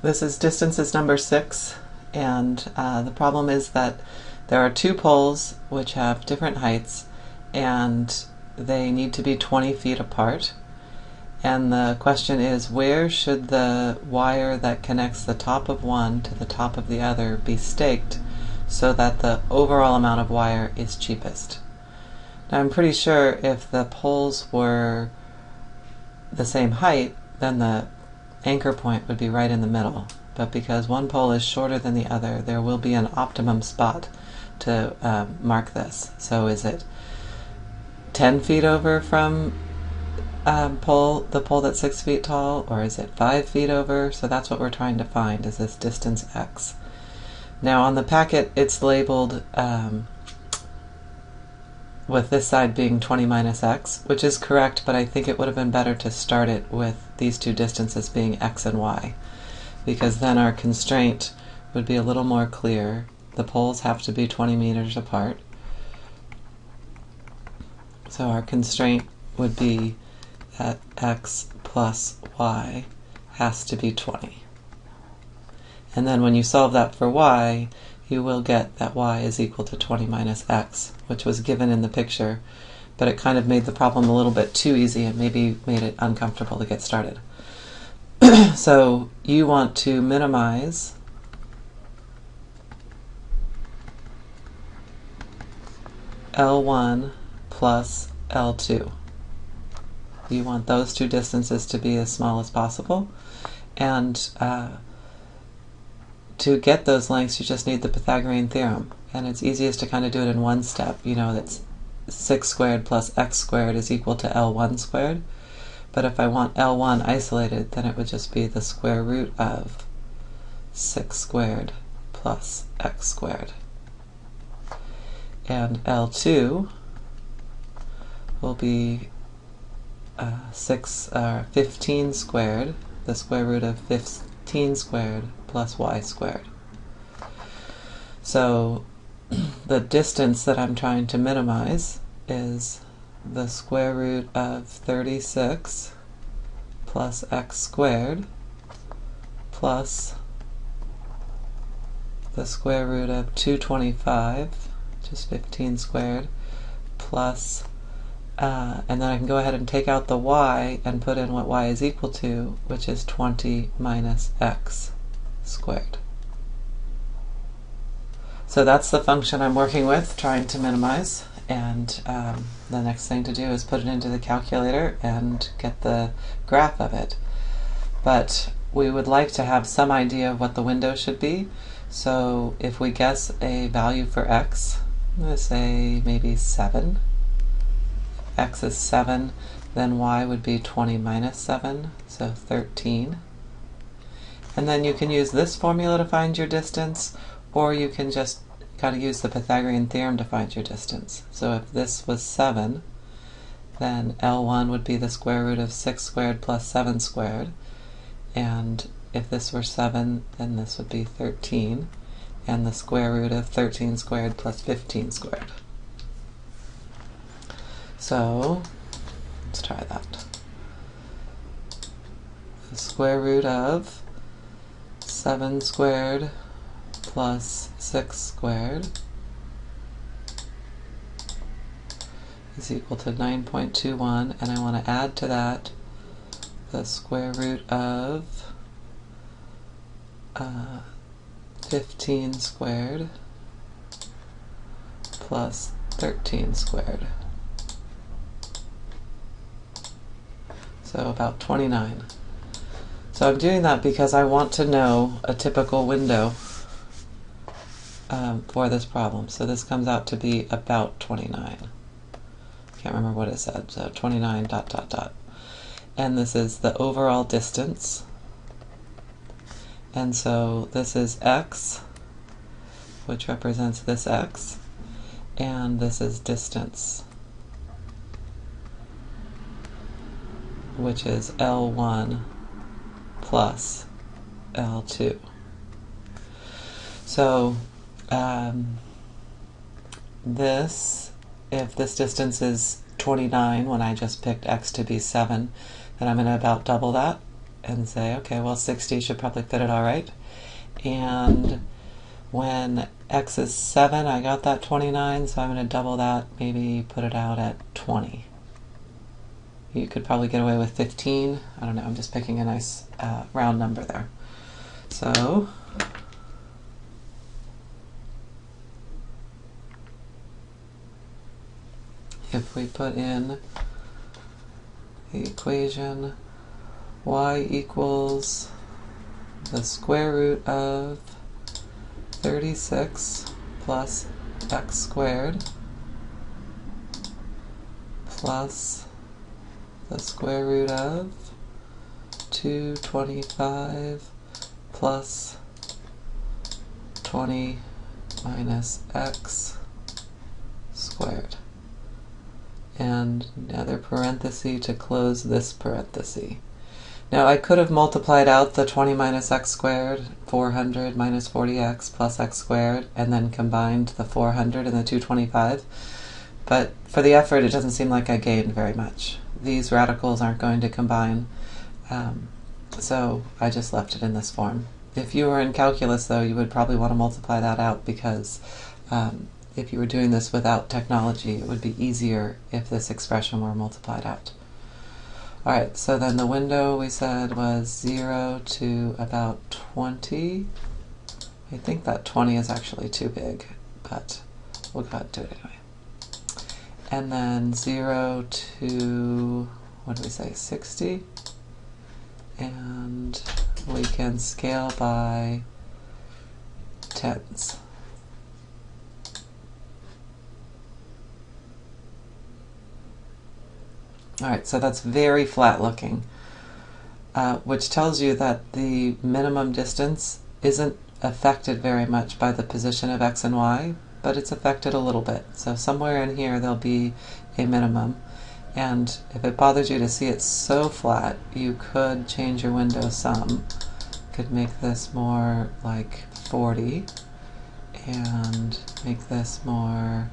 This is distances number 6, and the problem is that there are two poles which have different heights, and they need to be 20 feet apart. And the question is, where should the wire that connects the top of one to the top of the other be staked so that the overall amount of wire is cheapest? Now, I'm pretty sure if the poles were the same height, then the anchor point would be right in the middle. But because one pole is shorter than the other, there will be an optimum spot to mark this. So is it 10 feet over from the pole that's 6 feet tall, or is it 5 feet over? So that's what we're trying to find, is this distance x. Now on the packet it's labeled with this side being 20 minus x, which is correct, but I think it would have been better to start it with these two distances being x and y, because then our constraint would be a little more clear. The poles have to be 20 meters apart. So our constraint would be that x plus y has to be 20. And then when you solve that for y, you will get that y is equal to 20 minus x, which was given in the picture, but it kind of made the problem a little bit too easy and maybe made it uncomfortable to get started. So you want to minimize L1 plus L2. You want those two distances to be as small as possible, and to get those lengths you just need the Pythagorean theorem, and it's easiest to kind of do it in one step. You know, that's 6 squared plus x squared is equal to L1 squared, but if I want L1 isolated, then it would just be the square root of 6 squared plus x squared. And L2 will be 15 squared, the square root of 15 squared plus y squared. So the distance that I'm trying to minimize is the square root of 36 plus x squared plus the square root of 225, which is 15 squared, plus and then I can go ahead and take out the y and put in what y is equal to, which is 20 minus x squared. So that's the function I'm working with, trying to minimize, and the next thing to do is put it into the calculator and get the graph of it. But we would like to have some idea of what the window should be, so if we guess a value for x, I'm going to say maybe 7. X is 7, then y would be 20 minus 7, so 13. And then you can use this formula to find your distance, or you can just kind of use the Pythagorean theorem to find your distance. So if this was 7, then L1 would be the square root of 6 squared plus 7 squared, and if this were 7, then this would be 13, and the square root of 13 squared plus 15 squared. So let's try that. The square root of 7 squared plus 6 squared is equal to 9.21, and I want to add to that the square root of 15 squared plus 13 squared. So about 29. So I'm doing that because I want to know a typical window for this problem. So this comes out to be about 29. Can't remember what it said. So 29 dot dot dot. And this is the overall distance. And so this is x, which represents this x, and this is distance, which is L1 plus L2. So if this distance is 29 when I just picked x to be 7, then I'm going to about double that, and say, okay, well 60 should probably fit it all right. And when x is 7, I got that 29, so I'm going to double that, maybe put it out at 20. You could probably get away with 15. I don't know, I'm just picking a nice round number there. So if we put in the equation y equals the square root of 36 plus x squared plus the square root of 225 plus 20 minus x squared, and another parenthesis to close this parenthesis. Now I could have multiplied out the 20 minus x squared, 400 minus 40x plus x squared, and then combined the 400 and the 225, but for the effort it doesn't seem like I gained very much. These radicals aren't going to combine, so I just left it in this form. If you were in calculus though, you would probably want to multiply that out, because if you were doing this without technology, it would be easier if this expression were multiplied out. Alright, so then the window we said was 0 to about 20. I think that 20 is actually too big, but we'll go ahead and do it anyway. And then 0 to, what do we say, 60? And we can scale by tens. Alright, so that's very flat looking, which tells you that the minimum distance isn't affected very much by the position of x and y, but it's affected a little bit. So somewhere in here there'll be a minimum, and if it bothers you to see it so flat, you could change your window some. Could make this more like 40 and make this more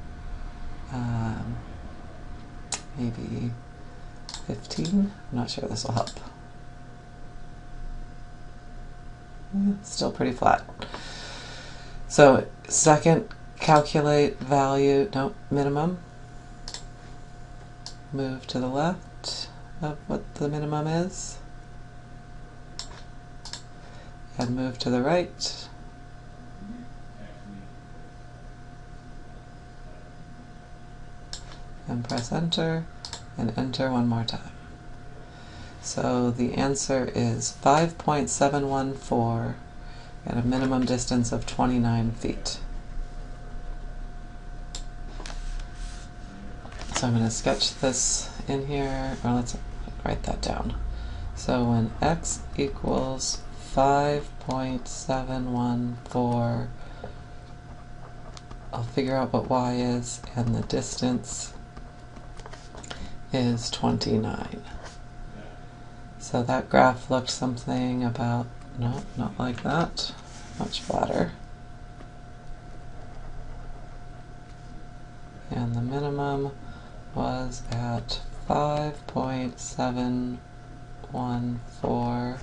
maybe 15. I'm not sure this will help. Still pretty flat. So second, calculate value, no, minimum. Move to the left of what the minimum is. And move to the right. And press enter. And enter one more time. So the answer is 5.714 at a minimum distance of 29 feet. So I'm going to sketch this in here, or let's write that down. So when x equals 5.714, I'll figure out what y is, and the distance is 29. So that graph looked something about, no, not like that, much flatter. And the minimum was at 5.714.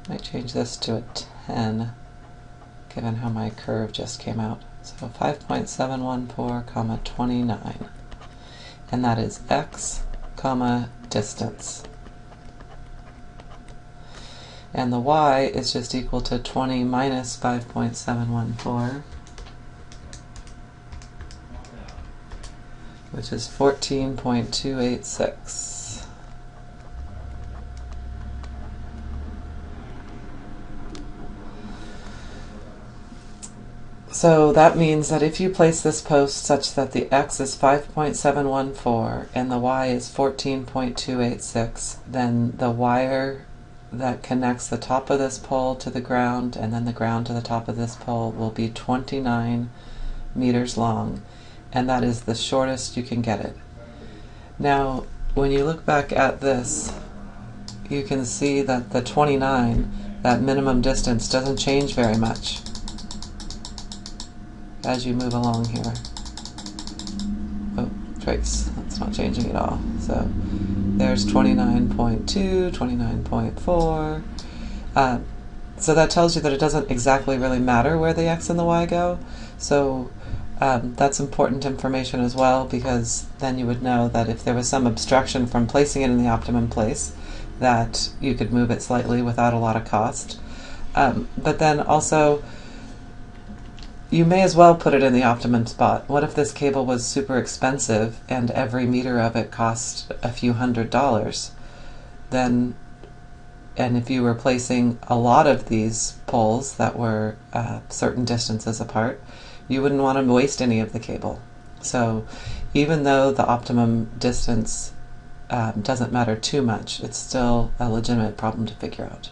Might change this to a 10, given how my curve just came out. So 5.714, comma 29. And that is x, comma, distance. And the y is just equal to 20 minus 5.714, which is 14.286. So that means that if you place this post such that the x is 5.714 and the y is 14.286, then the wire that connects the top of this pole to the ground and then the ground to the top of this pole will be 29 meters long, and that is the shortest you can get it. Now, when you look back at this, you can see that the 29, that minimum distance, doesn't change very much as you move along here. Oh, trace, that's not changing at all. So there's 29.2, 29.4. So that tells you that it doesn't exactly really matter where the X and the Y go. So that's important information as well, because then you would know that if there was some obstruction from placing it in the optimum place, that you could move it slightly without a lot of cost. But then also, you may as well put it in the optimum spot. What if this cable was super expensive and every meter of it cost a few $100s? Then, and if you were placing a lot of these poles that were certain distances apart, you wouldn't want to waste any of the cable. So even though the optimum distance doesn't matter too much, it's still a legitimate problem to figure out.